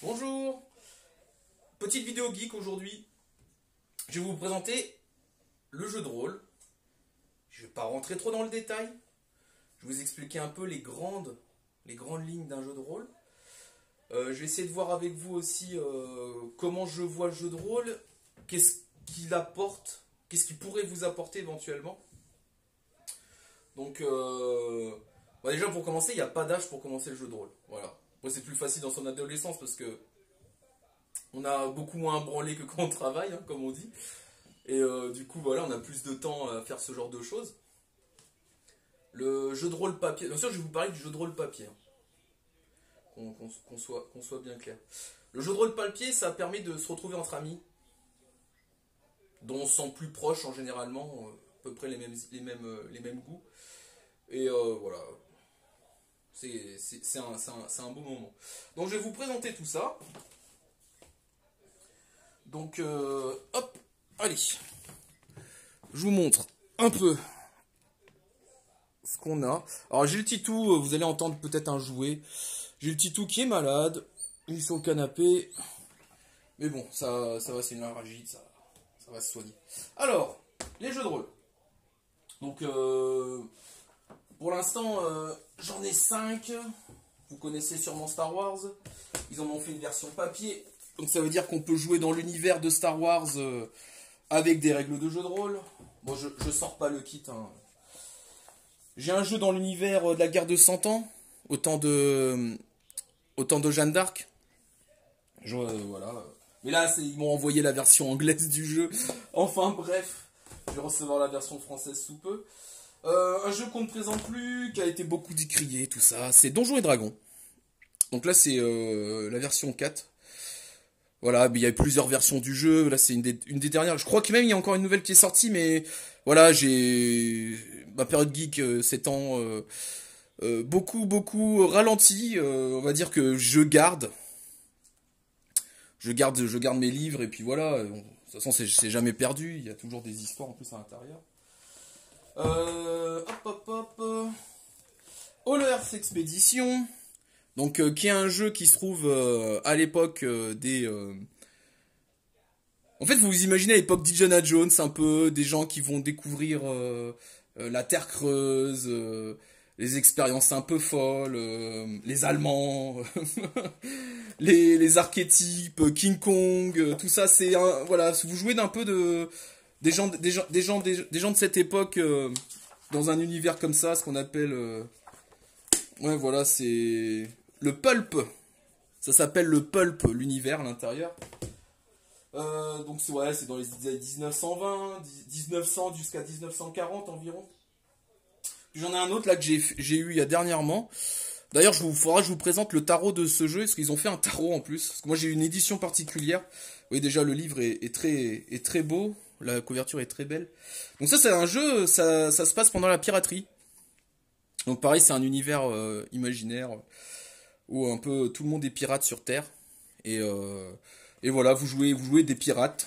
Bonjour. Petite vidéo geek aujourd'hui. Je vais vous présenter le jeu de rôle. Je ne vais pas rentrer trop dans le détail. Je vais vous expliquer un peu les grandes lignes d'un jeu de rôle. Je vais essayer de voir avec vous aussi comment je vois le jeu de rôle, qu'est-ce qu'il apporte, qu'est-ce qu'il pourrait vous apporter éventuellement. Donc, déjà pour commencer, il n'y a pas d'âge pour commencer le jeu de rôle. Voilà. Après, c'est plus facile dans son adolescence parce que on a beaucoup moins à branler que quand on travaille, hein, comme on dit. Et du coup, voilà, on a plus de temps à faire ce genre de choses. Le jeu de rôle papier. Bien sûr, je vais vous parler du jeu de rôle papier. Qu'on soit bien clair. Le jeu de rôle papier, ça permet de se retrouver entre amis, dont on se sent plus proche en généralement, à peu près les mêmes goûts. Et voilà. C'est un beau moment. Donc je vais vous présenter tout ça. Donc, hop, allez. Je vous montre un peu ce qu'on a. Alors j'ai le Titou, vous allez entendre peut-être un jouet. J'ai le Titou qui est malade. Il est sur le canapé. Mais bon, ça va, c'est une laryngite, ça va se soigner. Alors, les jeux de rôle. Donc, pour l'instant, j'en ai 5. Vous connaissez sûrement Star Wars. Ils en ont fait une version papier. Donc ça veut dire qu'on peut jouer dans l'univers de Star Wars avec des règles de jeu de rôle. Bon, je sors pas le kit. Hein. J'ai un jeu dans l'univers de la guerre de 100 ans. Autant de Jeanne d'Arc. Voilà. Mais là, ils m'ont envoyé la version anglaise du jeu. Enfin bref, je vais recevoir la version française sous peu. Un jeu qu'on ne présente plus, qui a été beaucoup décrié, tout ça, c'est Donjons et Dragons. Donc là, c'est la version 4. Voilà, il y a plusieurs versions du jeu. Là, c'est une des dernières. Je crois que même il y a encore une nouvelle qui est sortie, mais voilà, ma période geek s'étant beaucoup ralenti. On va dire que je garde mes livres et puis voilà. Bon, de toute façon, c'est jamais perdu. Il y a toujours des histoires en plus à l'intérieur. Hop. All Earth Expedition. Donc, qui est un jeu qui se trouve à l'époque des... En fait, vous vous imaginez à l'époque d'Indiana Jones, un peu, des gens qui vont découvrir la Terre creuse, les expériences un peu folles, les Allemands, les archétypes, King Kong, tout ça, c'est... voilà, vous jouez d'un peu des gens de cette époque dans un univers comme ça, ce qu'on appelle... ouais, voilà, c'est... le pulp. Ça s'appelle le pulp, l'univers à l'intérieur. Donc c'est dans les années 1920, 1900 jusqu'à 1940 environ. J'en ai un autre là que j'ai eu il y a dernièrement. D'ailleurs, faudra que je vous présente le tarot de ce jeu, parce qu'ils ont fait un tarot en plus. Parce que moi j'ai eu une édition particulière. Vous voyez déjà, le livre est très beau. La couverture est très belle. Donc ça, c'est un jeu, ça se passe pendant la piraterie. Donc pareil, c'est un univers imaginaire où un peu tout le monde est pirate sur Terre. Et voilà, vous jouez des pirates,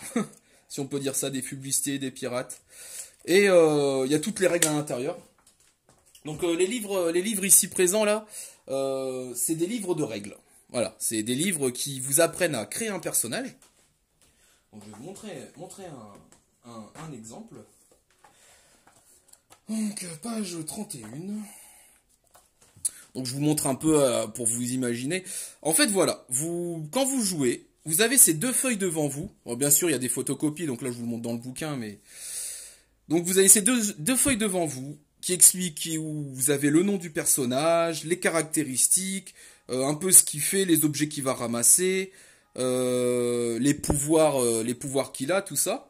si on peut dire ça, des fublistiers, des pirates. Et il y a toutes les règles à l'intérieur. Donc les livres ici présents là, c'est des livres de règles. Voilà, c'est des livres qui vous apprennent à créer un personnage. Donc je vais vous montrer un exemple. Donc page 31. Donc je vous montre un peu pour vous imaginer. En fait voilà, quand vous jouez, vous avez ces deux feuilles devant vous. Bon, bien sûr il y a des photocopies, donc là je vous le montre dans le bouquin, mais... Donc vous avez ces deux feuilles devant vous qui expliquent où vous avez le nom du personnage, les caractéristiques, un peu ce qu'il fait, les objets qu'il va ramasser, les pouvoirs qu'il a, tout ça.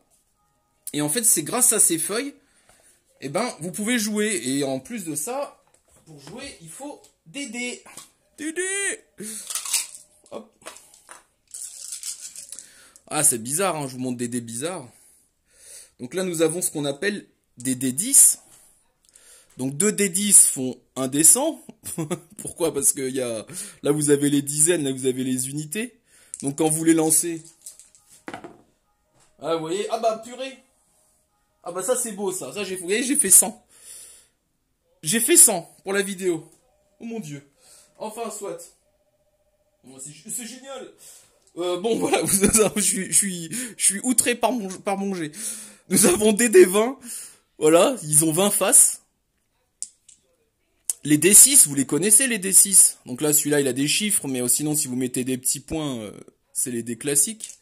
Et en fait c'est grâce à ces feuilles, eh ben, vous pouvez jouer. Et en plus de ça, pour jouer, il faut des dés. Des dés. Hop. Ah, c'est bizarre, hein, je vous montre des dés bizarres. Donc là, nous avons ce qu'on appelle des dés 10. Donc 2 dés 10 font 1 dé 100. Pourquoi? Parce que là, vous avez les dizaines, là, vous avez les unités. Donc quand vous les lancez... Ah, vous voyez? Ah bah, purée. Ah bah ça, c'est beau, ça. Ça, vous voyez, j'ai fait 100. J'ai fait 100 pour la vidéo. Oh mon Dieu. Enfin, soit. C'est génial. Bon, voilà, je suis outré par mon jet. Nous avons des D20. Voilà, ils ont 20 faces. Les D6, vous les connaissez, les D6. Donc là, celui-là, il a des chiffres, mais sinon, si vous mettez des petits points, c'est les D classiques.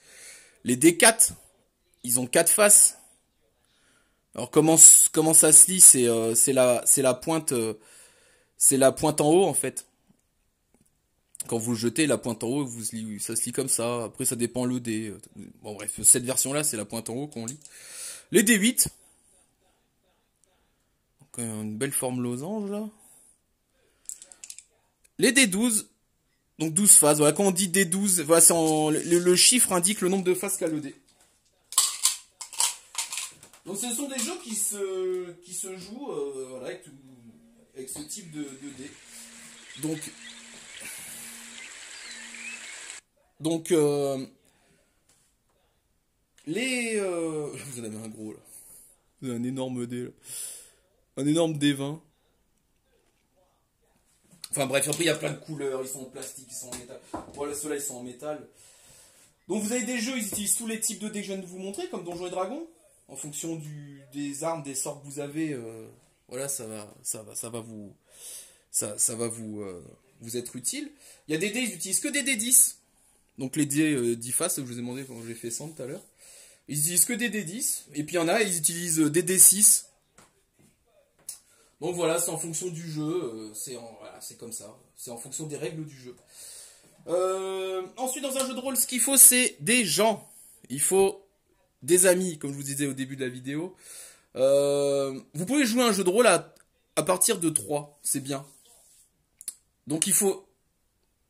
Les D4, ils ont 4 faces. Alors comment ça se lit? C'est la pointe en haut en fait. Quand vous le jetez, la pointe en haut, ça se lit comme ça. Après ça dépend le dé. Bon bref, cette version là, c'est la pointe en haut qu'on lit. Les D8. Donc, une belle forme losange là. Les D12. Donc 12 faces. Voilà, quand on dit D12, voilà, le chiffre indique le nombre de faces qu'a le dé. Donc ce sont des jeux qui se jouent voilà, avec ce type de dés. Donc vous en avez un gros là. Vous avez un énorme dé là. Un énorme D20. Enfin bref, après il y a plein de couleurs, ils sont en plastique, ils sont en métal. Voilà, ceux-là ils sont en métal. Donc vous avez des jeux, ils utilisent tous les types de dés que je viens de vous montrer, comme Donjons et Dragons. En fonction des armes, des sorts que vous avez, voilà, ça va vous être utile. Il y a des dés, ils utilisent que des dés 10. Donc les dés 10 faces, je vous ai demandé quand j'ai fait 100 tout à l'heure. Ils utilisent que des dés 10. Et puis il y en a, ils utilisent des dés 6. Donc voilà, c'est en fonction du jeu, c'est comme ça. C'est en fonction des règles du jeu. Ensuite, dans un jeu de rôle, ce qu'il faut, c'est des gens. Il faut des amis, comme je vous disais au début de la vidéo. Vous pouvez jouer un jeu de rôle à partir de 3, c'est bien. Donc il faut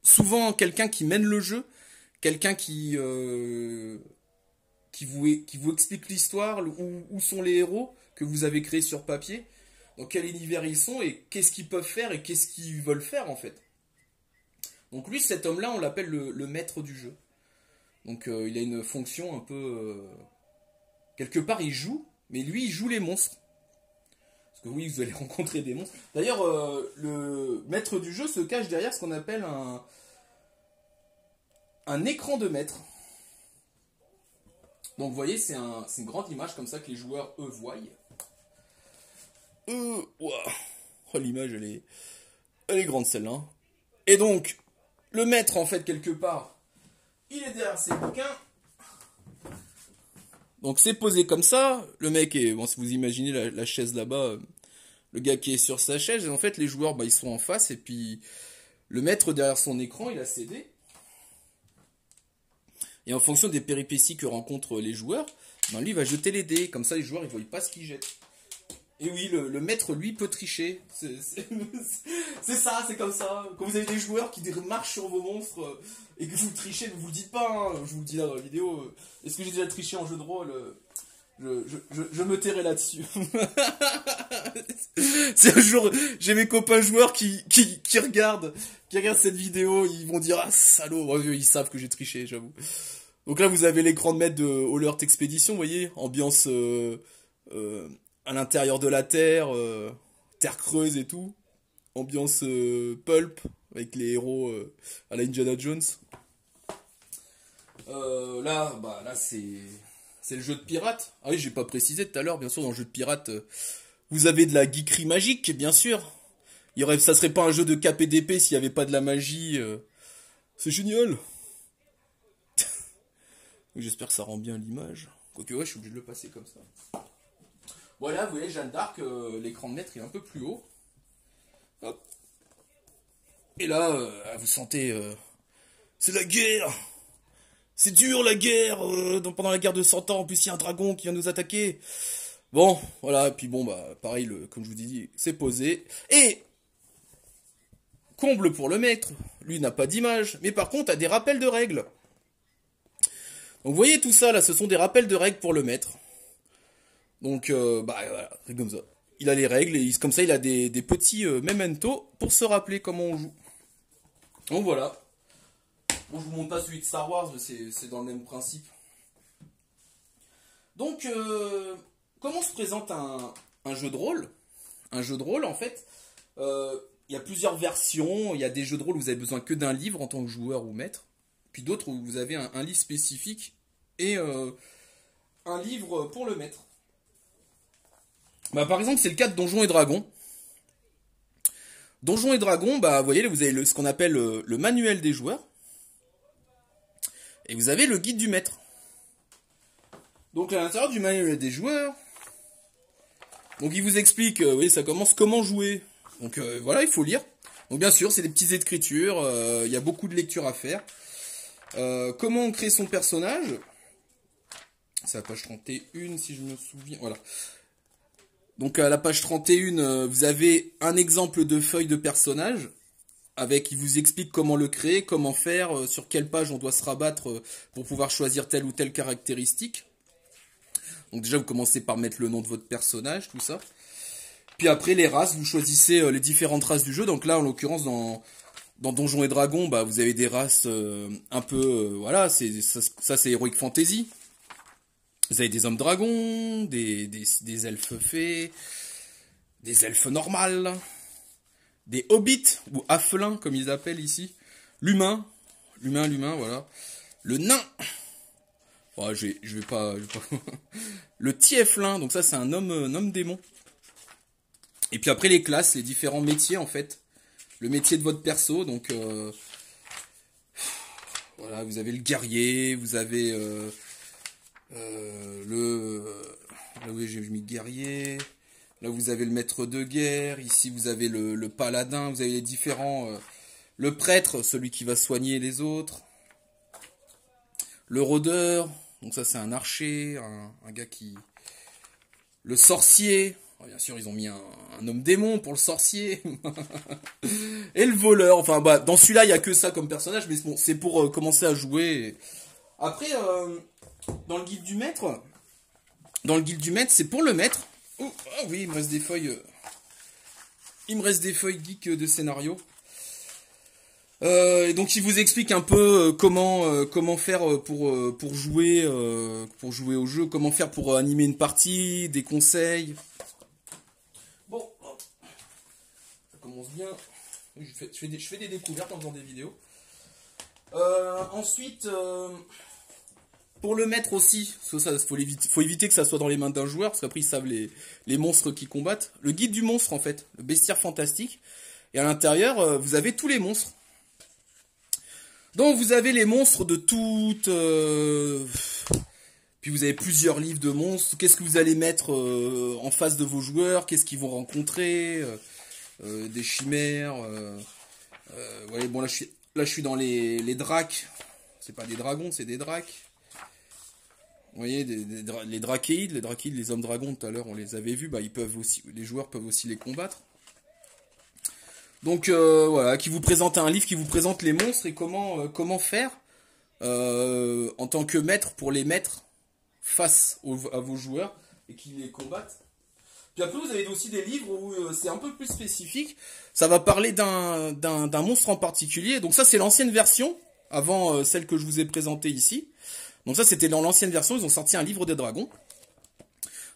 souvent quelqu'un qui mène le jeu, quelqu'un qui vous explique l'histoire, où sont les héros que vous avez créés sur papier, dans quel univers ils sont et qu'est-ce qu'ils peuvent faire et qu'est-ce qu'ils veulent faire en fait. Donc lui, cet homme-là, on l'appelle le maître du jeu. Donc il a une fonction un peu... quelque part, il joue, mais lui, il joue les monstres. Parce que oui, vous allez rencontrer des monstres. D'ailleurs, le maître du jeu se cache derrière ce qu'on appelle un écran de maître. Donc vous voyez, c'est une grande image comme ça que les joueurs, eux, voient. Wow. Oh, l'image, elle est grande celle-là. Et donc, le maître, en fait, quelque part, il est derrière ses bouquins. Donc c'est posé comme ça. Le mec est... Bon, si vous imaginez la chaise là-bas, le gars qui est sur sa chaise, et en fait, les joueurs, ils sont en face, et puis le maître, derrière son écran, il a ses dés. Et en fonction des péripéties que rencontrent les joueurs, lui, il va jeter les dés. Comme ça, les joueurs, ils ne voient pas ce qu'ils jettent. Et oui, le maître, lui, peut tricher. C'est ça, c'est comme ça. Quand vous avez des joueurs qui marchent sur vos monstres et que vous trichez, ne vous le dites pas, hein, je vous le dis là dans la vidéo. Est-ce que j'ai déjà triché en jeu de rôle? Je me tairai là-dessus. Si un jour j'ai mes copains joueurs qui regardent cette vidéo, ils vont dire ah salaud, ils savent que j'ai triché, j'avoue. Donc là vous avez l'écran de maître de Alert Expedition, vous voyez, ambiance à l'intérieur de la Terre, terre creuse et tout, ambiance pulp avec les héros à la Indiana Jones. Là c'est le jeu de pirate. Ah oui, j'ai pas précisé tout à l'heure, bien sûr, dans le jeu de pirate, vous avez de la geekerie magique, bien sûr. Ça serait pas un jeu de KPDP s'il y avait pas de la magie. C'est génial. J'espère que ça rend bien l'image. Quoique ouais, je suis obligé de le passer comme ça. Voilà, vous voyez, Jeanne d'Arc, l'écran de maître est un peu plus haut. Hop. Et là, vous sentez... c'est la guerre. C'est dur la guerre, pendant la guerre de 100 ans, en plus il y a un dragon qui vient nous attaquer. Bon, voilà, et puis bon, pareil, comme je vous ai dit, c'est posé. Et, comble pour le maître, lui n'a pas d'image, mais par contre a des rappels de règles. Donc vous voyez tout ça, là, ce sont des rappels de règles pour le maître. Donc, voilà, c'est comme ça. Il a les règles, et comme ça il a des petits mementos pour se rappeler comment on joue. Donc voilà. Bon, je vous montre pas celui de Star Wars, mais c'est dans le même principe. Donc, comment se présente un jeu de rôle? Un jeu de rôle, en fait, il y a plusieurs versions. Il y a des jeux de rôle où vous avez besoin que d'un livre en tant que joueur ou maître. Puis d'autres où vous avez un livre spécifique et un livre pour le maître. Bah, par exemple, c'est le cas de Donjons et Dragons. Donjons et Dragons, bah, vous voyez, vous avez ce qu'on appelle le manuel des joueurs. Et vous avez le guide du maître. Donc à l'intérieur du manuel des joueurs, donc il vous explique, oui, ça commence comment jouer. Donc voilà, il faut lire. Donc bien sûr, c'est des petites écritures, il y a beaucoup de lectures à faire. Comment on crée son personnage. C'est à la page 31 si je me souviens. Voilà. Donc à la page 31, vous avez un exemple de feuille de personnage. Avec, il vous explique comment le créer, comment faire, sur quelle page on doit se rabattre pour pouvoir choisir telle ou telle caractéristique. Donc déjà, vous commencez par mettre le nom de votre personnage, tout ça. Puis après, les races, vous choisissez les différentes races du jeu. Donc là, en l'occurrence, dans Donjons et Dragons, bah, vous avez des races un peu... voilà, ça c'est Heroic Fantasy. Vous avez des hommes dragons, des elfes fées, des elfes normales... Des hobbits, ou affelins, comme ils appellent ici. L'humain, voilà. Le nain. Oh, je vais pas... Le tieflin, donc ça c'est un homme démon. Et puis après les classes, les différents métiers en fait. Le métier de votre perso, donc... voilà, vous avez le guerrier, vous avez là oui, j'ai mis guerrier... Là, vous avez le maître de guerre. Ici, vous avez le paladin. Vous avez les différents... le prêtre, celui qui va soigner les autres. Le rôdeur. Donc ça, c'est un archer. Un gars qui... Le sorcier. Oh, bien sûr, ils ont mis un homme démon pour le sorcier. Et le voleur. Enfin, bah, dans celui-là, il n'y a que ça comme personnage. Mais bon, c'est pour commencer à jouer. Après, dans le guide du maître... c'est pour le maître. Oh, ah oui, il me reste des feuilles. Il me reste des feuilles geek de scénario. Et donc il vous explique un peu comment faire pour jouer au jeu, comment faire pour animer une partie, des conseils. Bon, ça commence bien. Je fais des découvertes en faisant des vidéos. Ensuite. Pour le mettre aussi, faut éviter que ça soit dans les mains d'un joueur, parce qu'après ils savent les monstres qui combattent. Le guide du monstre en fait, le bestiaire fantastique. Et à l'intérieur, vous avez tous les monstres. Donc vous avez les monstres de toutes... Puis vous avez plusieurs livres de monstres. Qu'est-ce que vous allez mettre en face de vos joueurs? Qu'est-ce qu'ils vont rencontrer? Des chimères. Ouais, bon là je suis dans les dracs. C'est pas des dragons, c'est des dracs. Vous voyez, les drachéides, les hommes dragons, tout à l'heure, on les avait vus, bah, les joueurs peuvent aussi les combattre. Donc, voilà, qui vous présente un livre qui vous présente les monstres et comment faire en tant que maître pour les mettre face à vos joueurs et qui les combattent. Puis après, vous avez aussi des livres où c'est un peu plus spécifique. Ça va parler d'un monstre en particulier. Donc ça, c'est l'ancienne version, avant celle que je vous ai présentée ici. Donc ça, c'était dans l'ancienne version, ils ont sorti un livre des dragons.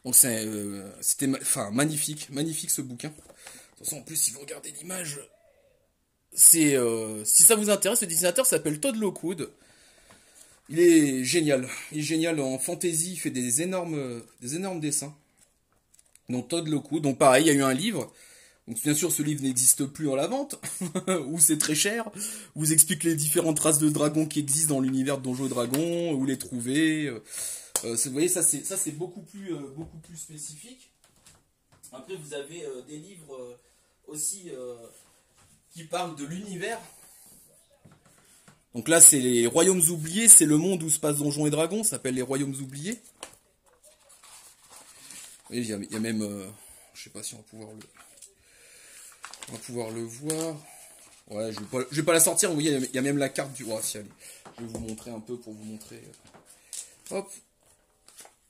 Donc c'était magnifique ce bouquin. De toute façon, en plus, si vous regardez l'image, si ça vous intéresse, le dessinateur s'appelle Todd Lockwood. Il est génial en fantasy, il fait des énormes dessins. Donc Todd Lockwood, donc pareil, il y a eu un livre. Donc bien sûr, ce livre n'existe plus en la vente, ou c'est très cher. Vous explique les différentes races de dragons qui existent dans l'univers de Donjons et Dragons, où les trouver. Vous voyez, ça c'est beaucoup plus spécifique. Après, vous avez des livres aussi qui parlent de l'univers. Donc là, c'est les Royaumes oubliés, c'est le monde où se passe Donjons et Dragons, ça s'appelle les Royaumes oubliés. Vous voyez, il y a même, je sais pas si on va pouvoir le voir. Ouais, je vais pas la sortir. Vous voyez, il y a même la carte du... Oh, si, allez. Je vais vous montrer un peu pour vous montrer. Hop.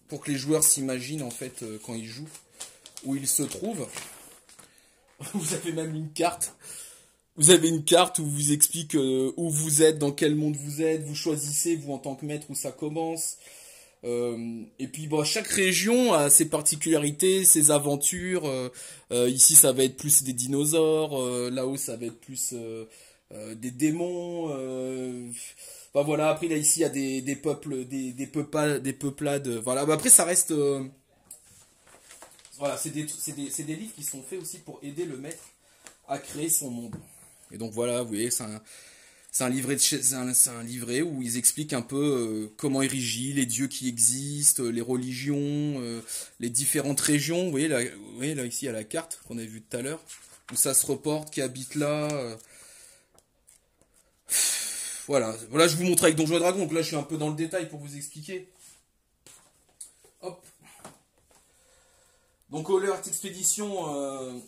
Pour que les joueurs s'imaginent, en fait, quand ils jouent, où ils se trouvent. Vous avez même une carte. Vous avez une carte où vous explique où vous êtes, dans quel monde vous êtes. Vous choisissez, vous, en tant que maître, où ça commence. Et puis bon, chaque région a ses particularités, ses aventures. Ici, ça va être plus des dinosaures. Là-haut, ça va être plus des démons. Enfin voilà. Après là, ici, il y a des peuples, des peuplades. Voilà. Bah, après, ça reste. Voilà, c'est des livres qui sont faits aussi pour aider le maître à créer son monde. Et donc voilà, vous voyez, c'est un livret, c'est un livret où ils expliquent un peu comment érigir les dieux qui existent, les religions, les différentes régions. Vous voyez là ici à la carte qu'on a vue tout à l'heure, où ça se reporte, qui habite là. Voilà, voilà, je vous montre avec Donjons et Dragons. Donc là, je suis un peu dans le détail pour vous expliquer. Hop. Donc au Alert Expédition,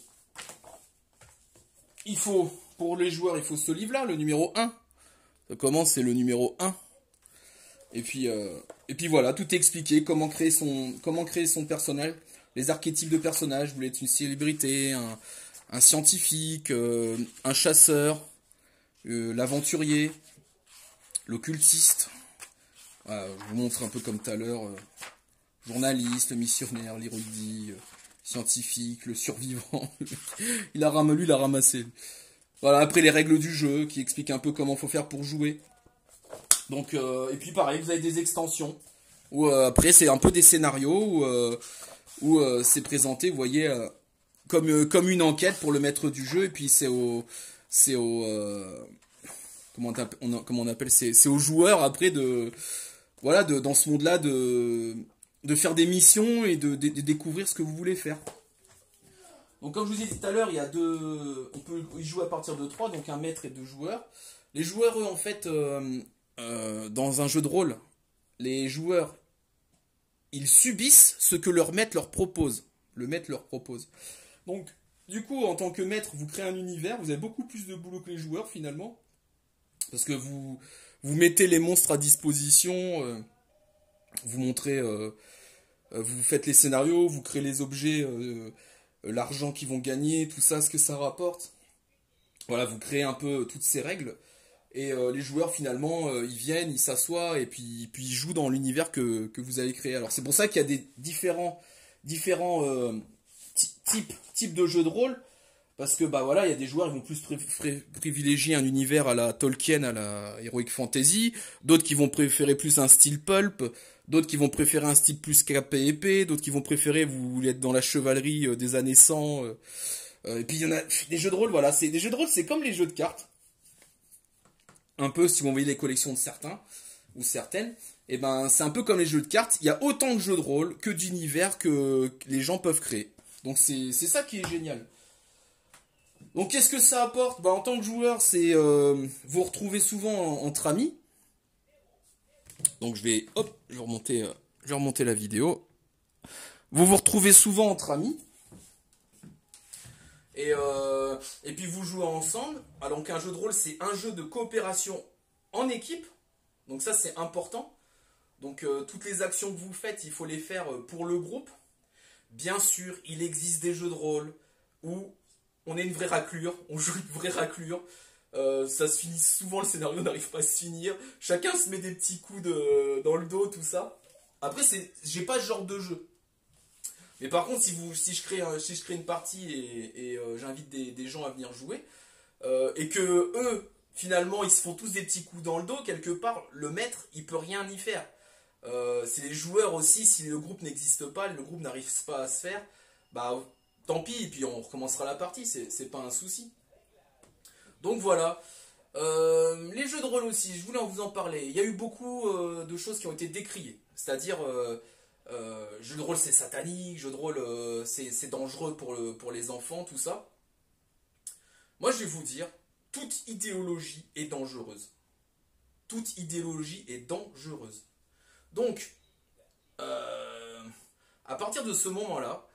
il faut, pour les joueurs, il faut ce livre-là, le numéro 1. Ça commence, c'est le numéro 1. Et puis voilà, tout est expliqué, comment créer son personnage, les archétypes de personnages. Vous voulez être une célébrité, un scientifique, un chasseur, l'aventurier, l'occultiste. Voilà, je vous montre un peu comme tout à l'heure, journaliste, le missionnaire, l'érudit, scientifique, le survivant. Il a ramassé, il a ramassé. Voilà, après les règles du jeu qui expliquent un peu comment faut faire pour jouer. Donc, et puis pareil, vous avez des extensions où après c'est un peu des scénarios où c'est présenté, vous voyez, comme une enquête pour le maître du jeu. Et puis comment on appelle, c'est aux joueurs après voilà, dans ce monde-là de faire des missions et de découvrir ce que vous voulez faire. Donc comme je vous ai dit tout à l'heure, on peut y jouer à partir de 3, donc un maître et 2 joueurs. Les joueurs, eux, en fait, dans un jeu de rôle, les joueurs, ils subissent ce que leur maître leur propose. Le maître leur propose. Donc, du coup, en tant que maître, vous créez un univers, vous avez beaucoup plus de boulot que les joueurs, finalement. Parce que vous mettez les monstres à disposition, vous montrez, vous faites les scénarios, vous créez les objets, l'argent qu'ils vont gagner, tout ça, ce que ça rapporte. Voilà, vous créez un peu toutes ces règles. Et les joueurs, finalement, ils viennent, ils s'assoient, et puis ils jouent dans l'univers que vous avez créé. Alors, c'est pour ça qu'il y a des différents types de jeux de rôle. Parce que, bah voilà, il y a des joueurs qui vont plus privilégier un univers à la Tolkien, à la Heroic Fantasy. D'autres qui vont préférer plus un style pulp. D'autres qui vont préférer un style plus capé épée. D'autres qui vont préférer, vous voulez être dans la chevalerie des années 100. Et puis il y en a des jeux de rôle, voilà. Des jeux de rôle, c'est comme les jeux de cartes. Un peu, si vous voyez les collections de certains ou certaines, et ben c'est un peu comme les jeux de cartes. Il y a autant de jeux de rôle que d'univers que les gens peuvent créer. Donc c'est ça qui est génial. Donc qu'est-ce que ça apporte? Bah, en tant que joueur, c'est vous retrouvez souvent entre amis. Donc je vais remonter la vidéo. Vous retrouvez souvent entre amis. Et puis vous jouez ensemble. Alors donc un jeu de rôle, c'est un jeu de coopération en équipe. Donc ça c'est important. Donc toutes les actions que vous faites, il faut les faire pour le groupe. Bien sûr, il existe des jeux de rôle où on est une vraie raclure, on joue une vraie raclure. Ça se finit souvent, le scénario n'arrive pas à se finir. Chacun se met des petits coups dans le dos, tout ça. Après, j'ai pas ce genre de jeu. Mais par contre, si je crée une partie et j'invite des gens à venir jouer, et que eux, finalement, ils se font tous des petits coups dans le dos, quelque part, le maître, il peut rien y faire. C'est les joueurs aussi, si le groupe n'existe pas, le groupe n'arrive pas à se faire, bah tant pis, et puis on recommencera la partie, c'est pas un souci. Donc voilà. Les jeux de rôle aussi, je voulais vous en parler. Il y a eu beaucoup de choses qui ont été décriées. C'est-à-dire, jeu de rôle c'est satanique, jeu de rôle c'est dangereux pour les enfants, tout ça. Moi je vais vous dire, toute idéologie est dangereuse. Toute idéologie est dangereuse. Donc, à partir de ce moment-là,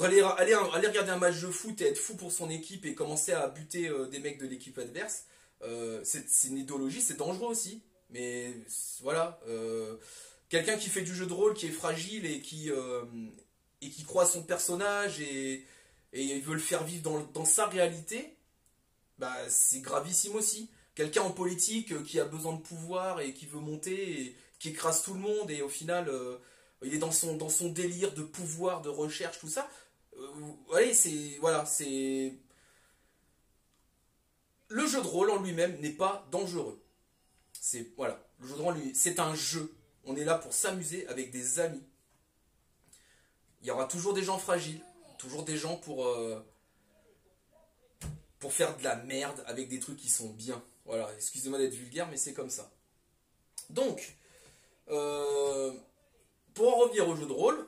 aller regarder un match de foot et être fou pour son équipe et commencer à buter des mecs de l'équipe adverse, c'est une idéologie, c'est dangereux aussi. Mais voilà, quelqu'un qui fait du jeu de rôle, qui est fragile et qui croit à son personnage et il veut le faire vivre dans sa réalité, bah, c'est gravissime aussi. quelqu'un en politique qui a besoin de pouvoir et qui veut monter et qui écrase tout le monde et au final il est dans son délire de pouvoir, de recherche, tout ça. Vous voyez, c'est le jeu de rôle en lui-même n'est pas dangereux. Le jeu de rôle lui, c'est un jeu. On est là pour s'amuser avec des amis. Il y aura toujours des gens fragiles, toujours des gens pour faire de la merde avec des trucs qui sont bien. Voilà, excusez-moi d'être vulgaire, mais c'est comme ça. Donc, pour en revenir au jeu de rôle,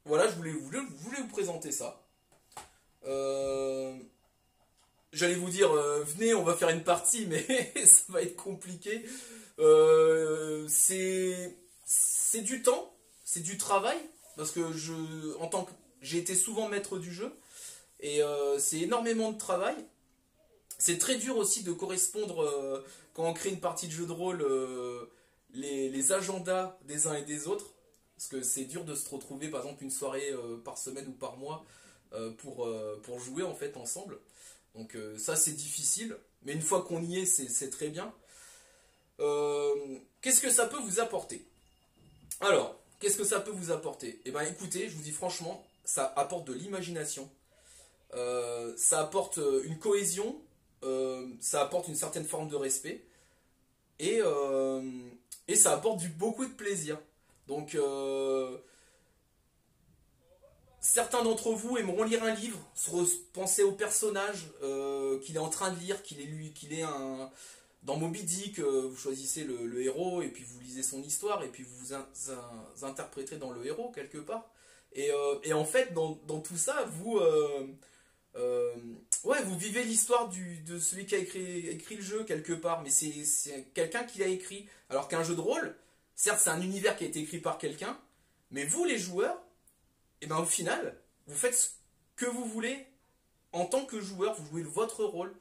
voilà, je voulais vous présenter ça. J'allais vous dire, venez, on va faire une partie, mais ça va être compliqué. C'est du temps, c'est du travail, parce que j'ai été souvent maître du jeu, et c'est énormément de travail. C'est très dur aussi de correspondre, quand on crée une partie de jeu de rôle, les agendas des uns et des autres. Parce que c'est dur de se retrouver, par exemple, une soirée par semaine ou par mois pour jouer en fait ensemble. Donc ça c'est difficile, mais une fois qu'on y est, c'est très bien. Qu'est-ce que ça peut vous apporter? Alors, qu'est-ce que ça peut vous apporter? Eh bien écoutez, je vous dis franchement, ça apporte de l'imagination, ça apporte une cohésion, ça apporte une certaine forme de respect, et ça apporte beaucoup de plaisir. Donc, certains d'entre vous aimeront lire un livre, penser au personnage qu'il est en train de lire, qu'il est dans Moby Dick, vous choisissez le héros et puis vous lisez son histoire et puis vous vous interprétez dans le héros quelque part. Et en fait, dans tout ça, vous vivez l'histoire de celui qui a écrit le jeu quelque part, mais c'est quelqu'un qui l'a écrit. Alors qu'un jeu de rôle, certes, c'est un univers qui a été écrit par quelqu'un, mais vous, les joueurs, et ben au final, vous faites ce que vous voulez en tant que joueur, vous jouez votre rôle,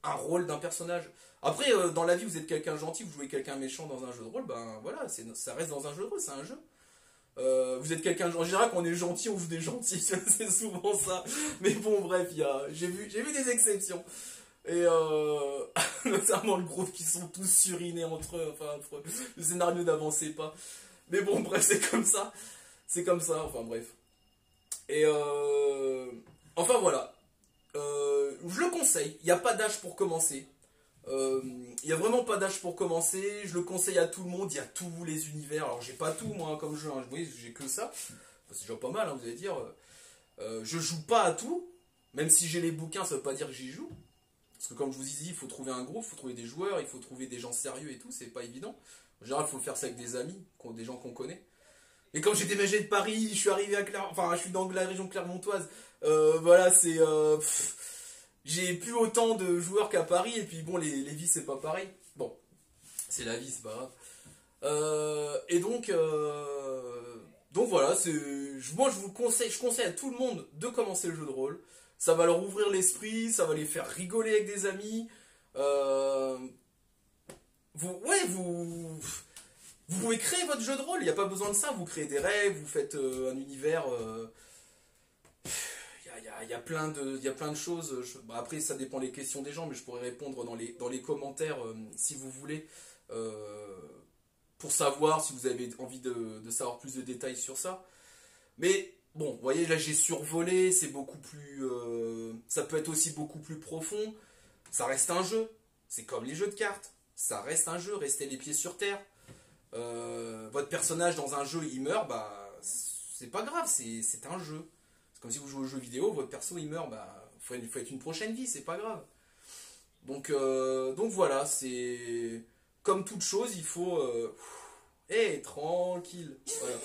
un rôle d'un personnage. Après, dans la vie, vous êtes quelqu'un gentil, vous jouez quelqu'un méchant dans un jeu de rôle, ben voilà, ça reste dans un jeu de rôle, c'est un jeu. Vous êtes quelqu'un, en général, quand on est gentil, on joue des gentils, c'est souvent ça. Mais bon, bref, j'ai vu des exceptions. Et notamment le groupe qui sont tous surinés entre eux, le scénario n'avançait pas. Mais bon, bref, c'est comme ça. C'est comme ça, enfin bref. Et enfin voilà. Je le conseille, il n'y a pas d'âge pour commencer. Il n'y a vraiment pas d'âge pour commencer. Je le conseille à tout le monde, il y a tous les univers. Alors j'ai pas tout moi comme jeu, hein. Vous voyez, j'ai que ça. Enfin, c'est déjà pas mal, hein, vous allez dire. Je joue pas à tout, même si j'ai les bouquins, ça veut pas dire que j'y joue. Parce que comme je vous ai dit, il faut trouver un groupe, il faut trouver des joueurs, il faut trouver des gens sérieux et tout, c'est pas évident. En général, il faut faire ça avec des amis, des gens qu'on connaît. Et comme j'ai déménagé de Paris, je suis arrivé je suis dans la région clermontoise. Voilà, j'ai plus autant de joueurs qu'à Paris, et puis bon, les vies, c'est pas pareil. Bon, c'est la vie, c'est pas grave. Et donc voilà, moi je conseille à tout le monde de commencer le jeu de rôle. Ça va leur ouvrir l'esprit, ça va les faire rigoler avec des amis. Vous pouvez créer votre jeu de rôle, il n'y a pas besoin de ça. Vous créez des règles, vous faites un univers. Il y a plein de choses. Après, ça dépend des questions des gens, mais je pourrais répondre dans les commentaires si vous voulez. Pour savoir si vous avez envie de savoir plus de détails sur ça. Mais bon, vous voyez, là j'ai survolé, c'est beaucoup plus. Ça peut être aussi beaucoup plus profond. Ça reste un jeu. C'est comme les jeux de cartes. Ça reste un jeu, restez les pieds sur terre. Votre personnage dans un jeu il meurt, bah c'est pas grave, c'est un jeu. C'est comme si vous jouez aux jeux vidéo, votre perso il meurt, bah faut être une prochaine vie, c'est pas grave. Donc voilà, c'est comme toute chose, il faut tranquille. Voilà.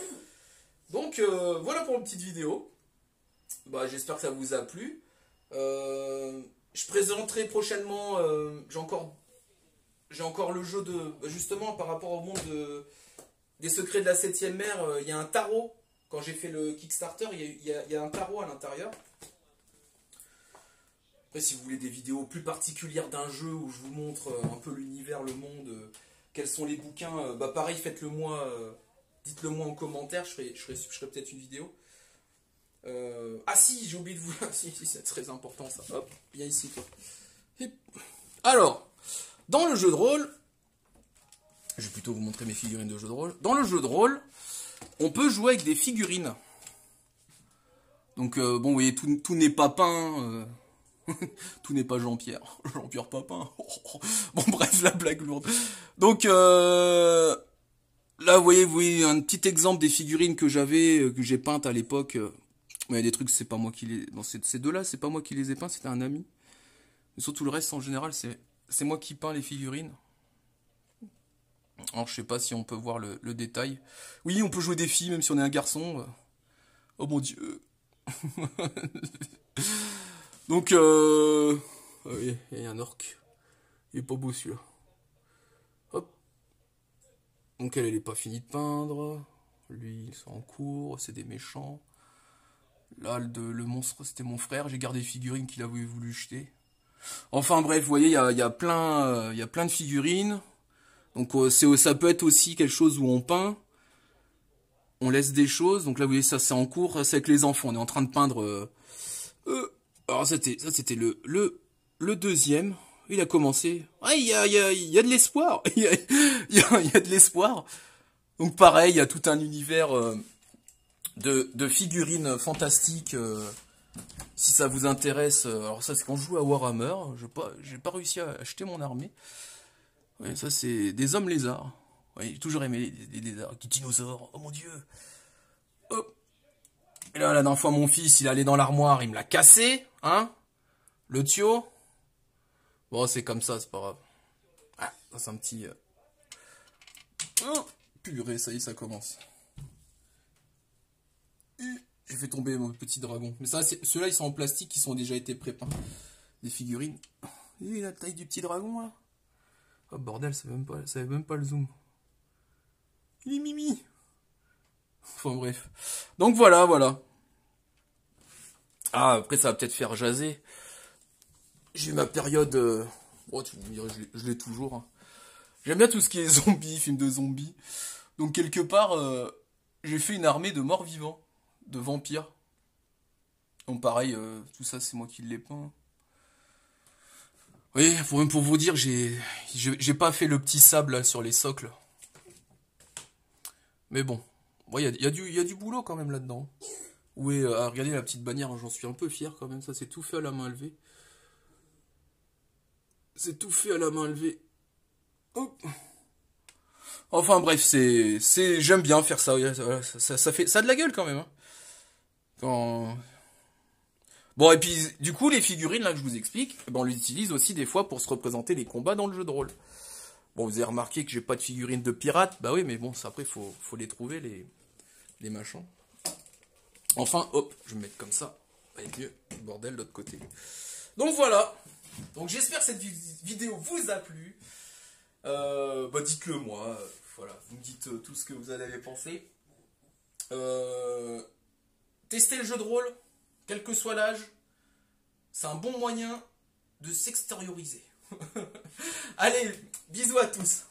Donc voilà pour une petite vidéo. Bah, j'espère que ça vous a plu. Je présenterai prochainement. J'ai encore le jeu de. Justement, par rapport au monde des secrets de la 7ème mer, il y a un tarot. Quand j'ai fait le Kickstarter, il y a un tarot à l'intérieur. Après, si vous voulez des vidéos plus particulières d'un jeu où je vous montre un peu l'univers, le monde, quels sont les bouquins, bah pareil, faites-le moi. Dites-le moi en commentaire, je ferai peut-être une vidéo. Ah si, j'ai oublié de vous... si, c'est très important ça. Hop, viens ici toi. Alors, Dans le jeu de rôle, je vais plutôt vous montrer mes figurines de jeu de rôle. Dans le jeu de rôle, on peut jouer avec des figurines. Donc bon, vous voyez, tout n'est pas peint. Tout n'est pas Jean-Pierre. Jean-Pierre Papin. Bon, bref, la blague lourde. Donc là, vous voyez, un petit exemple des figurines que j'ai peintes à l'époque. Mais il y a des trucs, c'est pas moi qui les... Bon, ces deux-là, c'est pas moi qui les ai peints, c'était un ami. Mais surtout le reste, en général, c'est moi qui peins les figurines. Alors, je sais pas si on peut voir le détail. Oui, on peut jouer des filles, même si on est un garçon. Oh mon Dieu. Donc, oui, il y a un orc. Il est pas beau celui-là. Hop. Donc elle est pas finie de peindre. Lui, ils sont en cours, c'est des méchants. Là, le monstre, c'était mon frère. J'ai gardé les figurines qu'il avait voulu jeter. Enfin bref, vous voyez, il y a plein de figurines. Donc ça peut être aussi quelque chose où on peint. On laisse des choses. Donc là, vous voyez, ça c'est en cours. C'est avec les enfants. On est en train de peindre... alors ça c'était le deuxième. Il a commencé. Ah, il y a de l'espoir. Il y a de l'espoir. Donc pareil, il y a tout un univers de figurines fantastiques. Si ça vous intéresse. Alors ça c'est quand je joue à Warhammer. J'ai pas réussi à acheter mon armée. Ouais, ça c'est des hommes lézards. Ouais, j'ai toujours aimé les lézards. Des dinosaures. Oh mon dieu. Hop. Et là, la dernière fois, mon fils, il allait dans l'armoire, il me l'a cassé, hein. Le tuyau. Bon, c'est comme ça, c'est pas grave. Ah, ça c'est un petit... Oh, purée, ça y est, ça commence. J'ai fait tomber mon petit dragon. Mais ça, ceux-là, ils sont en plastique, ils ont déjà été prépeints. Des figurines. Et la taille du petit dragon, là. Oh, bordel, ça avait même pas le zoom. Mimi. Enfin, bref. Donc, voilà. Ah, après, ça va peut-être faire jaser. J'ai eu ma période... Oh, tu me dirais, je l'ai toujours. Hein. J'aime bien tout ce qui est zombies, films de zombies. Donc, quelque part, j'ai fait une armée de morts vivants, de vampires. Donc, pareil, tout ça, c'est moi qui l'ai peint. Oui, pour vous dire, j'ai pas fait le petit sable là, sur les socles. Mais bon, il y a du boulot quand même là-dedans. Oui, regardez la petite bannière, j'en suis un peu fier quand même. Ça, c'est tout fait à la main levée. C'est tout fait à la main levée. Hop. Enfin bref, j'aime bien faire ça. Ça fait, ça a de la gueule quand même. Hein. Bon, et puis, du coup, les figurines là que je vous explique, ben, on les utilise aussi des fois pour se représenter les combats dans le jeu de rôle. Bon, vous avez remarqué que j'ai pas de figurines de pirates. Bah oui, mais bon, ça, après, faut les trouver, les machins. Enfin, hop, je vais me mettre comme ça. Ça va être mieux, bordel, de l'autre côté. Donc voilà. Donc j'espère que cette vidéo vous a plu. Bah dites-le moi. Voilà, vous me dites tout ce que vous en avez pensé. Testez le jeu de rôle, quel que soit l'âge. C'est un bon moyen de s'extérioriser. Allez, bisous à tous.